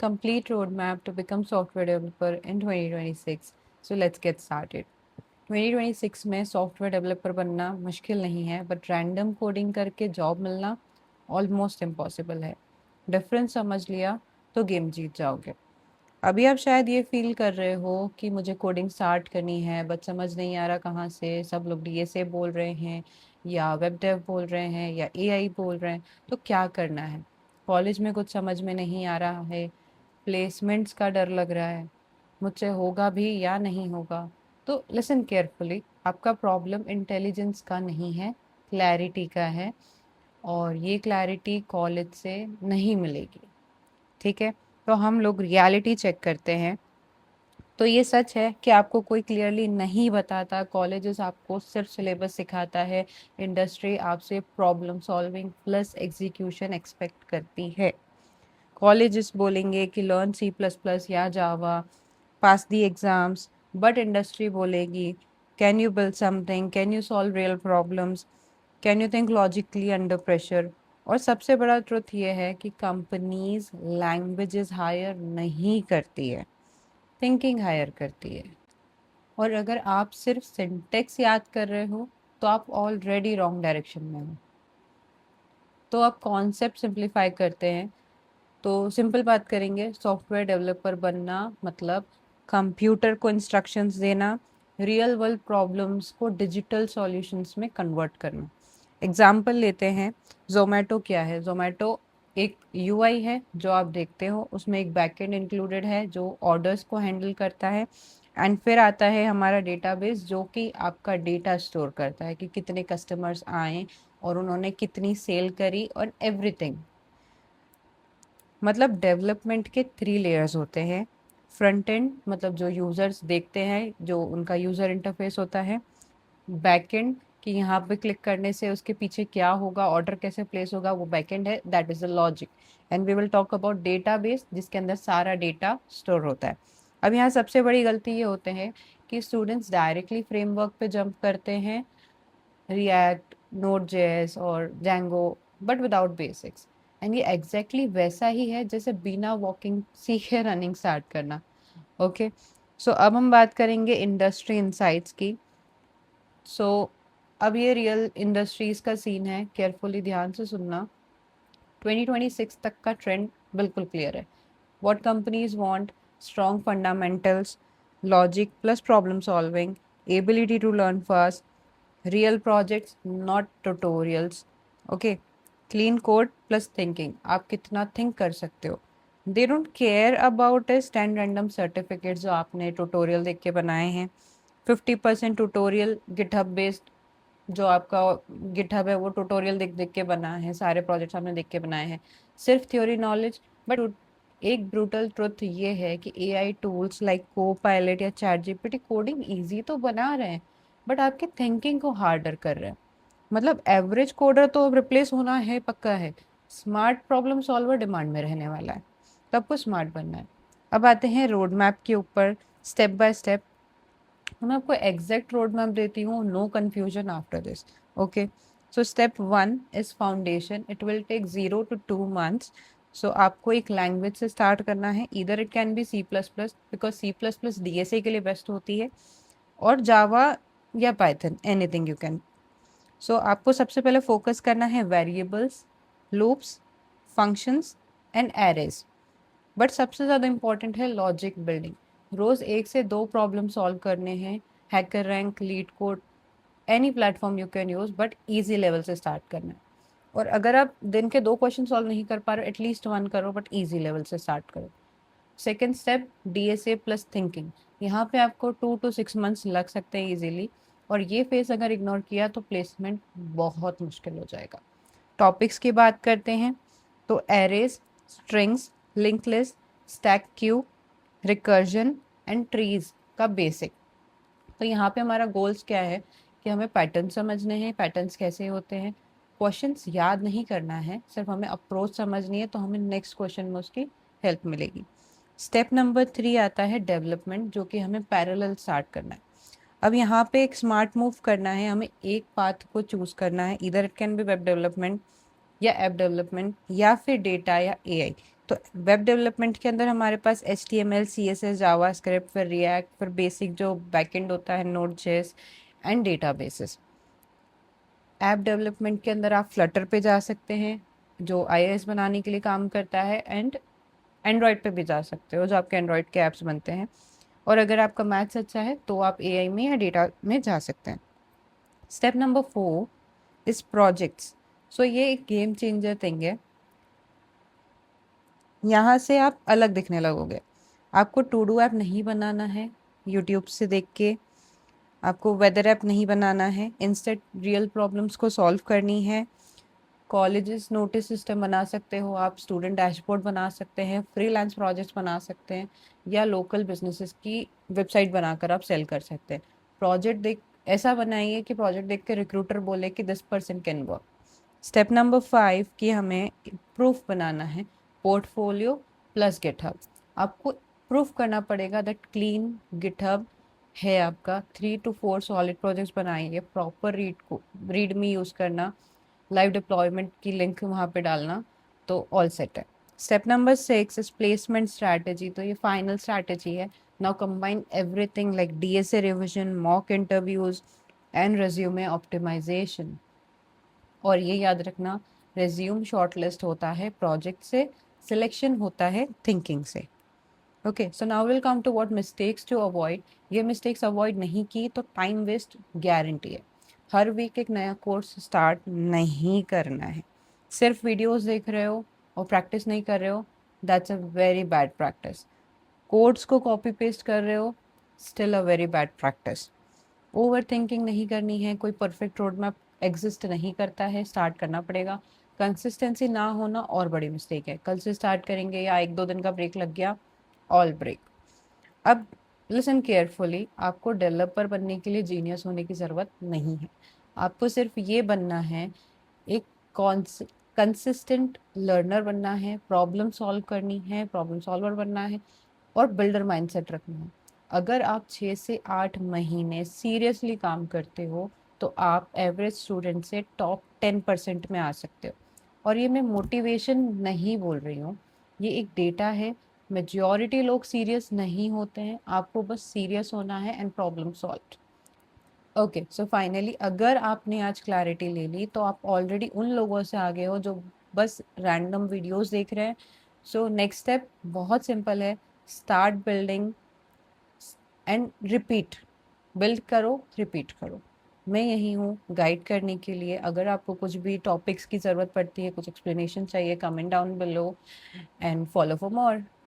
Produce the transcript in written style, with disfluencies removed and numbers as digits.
complete roadmap to become software developer in 2026. So let's get started. 2026 में software developer बनना मुश्किल नहीं है, बट रैंडम कोडिंग करके जॉब मिलना ऑलमोस्ट इम्पॉसिबल है। डिफरेंस समझ लिया तो गेम जीत जाओगे। अभी आप शायद ये फील कर रहे हो कि मुझे कोडिंग स्टार्ट करनी है, बट समझ नहीं आ रहा कहाँ से। सब लोग डीएसए बोल रहे हैं, या वेब डेव बोल रहे हैं, या एआई बोल रहे हैं। तो क्या करना है? कॉलेज में कुछ समझ में नहीं आ रहा है, प्लेसमेंट्स का डर लग रहा है, मुझसे होगा भी या नहीं होगा। तो लिसन केयरफुली, आपका प्रॉब्लम इंटेलिजेंस का नहीं है, क्लैरिटी का है। और ये क्लैरिटी कॉलेज से नहीं मिलेगी, ठीक है? तो हम लोग रियलिटी चेक करते हैं। तो ये सच है कि आपको कोई क्लियरली नहीं बताता, कॉलेजेस आपको सिर्फ सिलेबस सिखाता है, इंडस्ट्री आपसे problem solving plus execution expect करती है। कॉलेजेस बोलेंगे कि लर्न सी प्लस प्लस या जावा, पास दी एग्जाम्स, बट इंडस्ट्री बोलेगी can you build something, can you solve real problems, can you think logically under pressure. और सबसे बड़ा ट्रुथ ये है कि कंपनीज लैंग्वेजेस हायर नहीं करती है, थिंकिंग हायर करती है। और अगर आप सिर्फ सिंटेक्स याद कर रहे हो तो आप ऑलरेडी रॉन्ग डायरेक्शन में हो। तो आप कॉन्सेप्ट सिंप्लीफाई करते हैं। तो सिंपल बात करेंगे, सॉफ्टवेयर डेवलपर बनना मतलब कंप्यूटर को इंस्ट्रक्शंस देना, रियल वर्ल्ड प्रॉब्लम्स को डिजिटल सॉल्यूशंस में कन्वर्ट करना। एग्जाम्पल लेते हैं, जोमेटो क्या है? जोमेटो एक यूआई है जो आप देखते हो, उसमें एक बैकएंड इंक्लूडेड है जो ऑर्डर्स को हैंडल करता है। एंड फिर आता है हमारा डेटाबेस जो कि आपका डेटा स्टोर करता है कि कितने कस्टमर्स आए और उन्होंने कितनी सेल करी और एवरीथिंग। मतलब डेवलपमेंट के 3 लेयर्स होते हैं। फ्रंट एंड मतलब जो यूजर्स देखते हैं, जो उनका यूजर इंटरफेस होता है। बैक एंड कि यहाँ पे क्लिक करने से उसके पीछे क्या होगा, ऑर्डर कैसे प्लेस होगा, वो बैक एंड है, that is the logic. And we will talk about database जिसके अंदर सारा डेटा स्टोर होता है। अब यहाँ सबसे बड़ी गलती ये होते हैं कि स्टूडेंट्स डायरेक्टली फ्रेमवर्क पे जंप करते हैं, रिएक्ट, नोड जेएस और Django, but without basics. And ये एग्जैक्टली वैसा ही है जैसे बिना वॉकिंग सीखे रनिंग स्टार्ट करना। ओके, सो अब हम बात करेंगे इंडस्ट्री इनसाइट्स की। सो अब ये रियल इंडस्ट्रीज का सीन है, केयरफुली ध्यान से सुनना। 2026 तक का ट्रेंड बिल्कुल क्लियर है। What companies want: strong fundamentals, logic plus problem solving, ability to learn fast, real projects not tutorials. Okay, clean code plus thinking, आप कितना थिंक कर सकते हो। They don't care about a stand random certificate जो आपने tutorial देख के बनाए हैं। 50% ट्यूटोरियल गिटहब बेस्ड, जो आपका गिटहब है वो ट्यूटोरियल देख देख के बना है, सारे प्रोजेक्ट्स आपने देख के बनाए हैं, सिर्फ थ्योरी नॉलेज। बट एक ब्रूटल ट्रुथ ये है कि एआई टूल्स लाइक को पायलट या चैट जीपीटी कोडिंग इजी तो बना रहे हैं, बट आपके थिंकिंग को हार्डर कर रहे हैं। मतलब एवरेज कोडर तो अब रिप्लेस होना है, पक्का है। स्मार्ट प्रॉब्लम सॉल्वर डिमांड में रहने वाला है, तो आपको स्मार्ट बनना है। अब आते हैं रोड मैप के ऊपर, स्टेप बाय स्टेप। मैं आपको एग्जैक्ट रोड मैप देती हूँ, no confusion after this. Okay, so step 1 is foundation, it will take 0 to 2 months। So आपको एक लैंग्वेज से स्टार्ट करना है, इधर it can be C plus plus because C plus plus DSA के लिए बेस्ट होती है, और जावा या Python, anything you can. So आपको सबसे पहले फोकस करना है variables, loops, functions and arrays. But सबसे ज़्यादा इंपॉर्टेंट है लॉजिक बिल्डिंग। रोज़ 1 से 2 प्रॉब्लम सॉल्व करने हैं, hacker rank, leet code, any platform you can use, but easy level से स्टार्ट करना है। और अगर आप दिन के 2 क्वेश्चन सॉल्व नहीं कर पा रहे हो, एटलीस्ट 1 करो, बट ईजी लेवल से स्टार्ट करो। Second step, DSA plus thinking. यहाँ पे आपको 2 to 6 months लग सकते हैं इजीली, और ये फेस अगर इग्नोर किया तो प्लेसमेंट बहुत मुश्किल हो जाएगा। टॉपिक्स की बात करते हैं तो arrays, strings, link list, stack queue, recursion and trees का बेसिक। तो यहाँ पे हमारा गोल्स क्या है कि हमें पैटर्न समझने हैं, पैटर्न्स कैसे होते हैं। क्वेश्चंस याद नहीं करना है, सिर्फ हमें अप्रोच समझनी है, तो हमें नेक्स्ट क्वेश्चन में उसकी हेल्प मिलेगी। स्टेप नंबर 3 आता है डेवलपमेंट, जो कि हमें पैरेलल स्टार्ट करना है। अब यहाँ पे एक स्मार्ट मूव करना है, हमें एक पाथ को चूज करना है, इधर it can B web development या ऐप डेवलपमेंट या फिर डेटा या एआई। तो वेब डेवलपमेंट के अंदर हमारे पास HTML, CSS, जावास्क्रिप्ट, फिर रिएक्ट, फिर बेसिक जो बैकएंड होता है Node.js and databases. App development के अंदर आप फ्लटर पे जा सकते हैं जो iOS बनाने के लिए काम करता है, एंड एंड्रॉयड पे भी जा सकते हो जो आपके एंड्रॉयड के ऐप्स बनते हैं। और अगर आपका मैथ्स अच्छा है तो आप AI में या डेटा में जा सकते हैं। स्टेप नंबर 4 इस प्रोजेक्ट्स। सो ये एक गेम चेंजर थिंग है। यहाँ से आप अलग दिखने लगोगे। आपको टू डू ऐप नहीं बनाना है यूट्यूब से देख के, आपको वेदर ऐप नहीं बनाना है, इंस्टेड रियल प्रॉब्लम्स को सॉल्व करनी है। कॉलेजेस नोटिस सिस्टम बना सकते हो आप, स्टूडेंट डैशबोर्ड बना सकते हैं, फ्रीलांस प्रोजेक्ट्स बना सकते हैं, या लोकल बिजनेसेस की वेबसाइट बनाकर आप सेल कर सकते हैं। प्रोजेक्ट देख ऐसा बनाइए कि प्रोजेक्ट देख के रिक्रूटर बोले कि this person can work. Step number 5 कि हमें प्रूफ बनाना है, पोर्टफोलियो प्लस गिटहब। आपको प्रूफ करना पड़ेगा दैट क्लीन गिटहब है आपका। 3 to 4 सॉलिड प्रोजेक्ट्स बनाइए, प्रॉपर रीड में यूज़ करना, लाइव डिप्लॉयमेंट की लिंक वहाँ पे डालना, तो ऑल सेट है। Step number 6 is placement strategy. तो ये फाइनल स्ट्रैटेजी है। Now combine everything like DSA revision, mock interviews and resume optimisation. और ये याद रखना, रेज्यूम शॉर्टलिस्ट होता है प्रोजेक्ट से, सिलेक्शन होता है थिंकिंग से। Okay, so now will come to what mistakes to avoid. ये मिस्टेक्स अवॉइड नहीं की तो टाइम वेस्ट गारंटी है। हर वीक एक नया कोर्स स्टार्ट नहीं करना है। सिर्फ वीडियोस देख रहे हो और प्रैक्टिस नहीं कर रहे हो, that's a very bad practice. Codes को कॉपी पेस्ट कर रहे हो, still a very bad practice. Over thinking नहीं करनी है, कोई परफेक्ट रोड मैप एग्जिस्ट नहीं करता है, स्टार्ट करना पड़ेगा। कंसिस्टेंसी ना होना और बड़ी मिस्टेक है। कल से स्टार्ट करेंगे या 1-2 दिन का ब्रेक लग गया, ऑल ब्रेक। अब लिसन केयरफुली, आपको डेवलपर बनने के लिए जीनियस होने की ज़रूरत नहीं है। आपको सिर्फ ये बनना है, एक कंसिस्टेंट लर्नर बनना है, प्रॉब्लम सॉल्व करनी है, प्रॉब्लम सॉल्वर बनना है, और बिल्डर माइंडसेट रखना है। अगर आप 6 से 8 महीने सीरियसली काम करते हो तो आप एवरेज स्टूडेंट से टॉप 10% में आ सकते हो। और ये मैं मोटिवेशन नहीं बोल रही हूँ, ये एक डेटा है। मेजॉरिटी लोग सीरियस नहीं होते हैं, आपको बस सीरियस होना है and problem solve. Okay, so finally अगर आपने आज क्लैरिटी ले ली तो आप ऑलरेडी उन लोगों से आगे हो जो बस रैंडम वीडियोस देख रहे हैं। सो नेक्स्ट स्टेप बहुत सिंपल है, start building and repeat. Build करो, रिपीट करो। मैं यही हूँ गाइड करने के लिए। अगर आपको कुछ भी टॉपिक्स की ज़रूरत पड़ती है, कुछ एक्सप्लेनेशन चाहिए, comment down below and follow for more.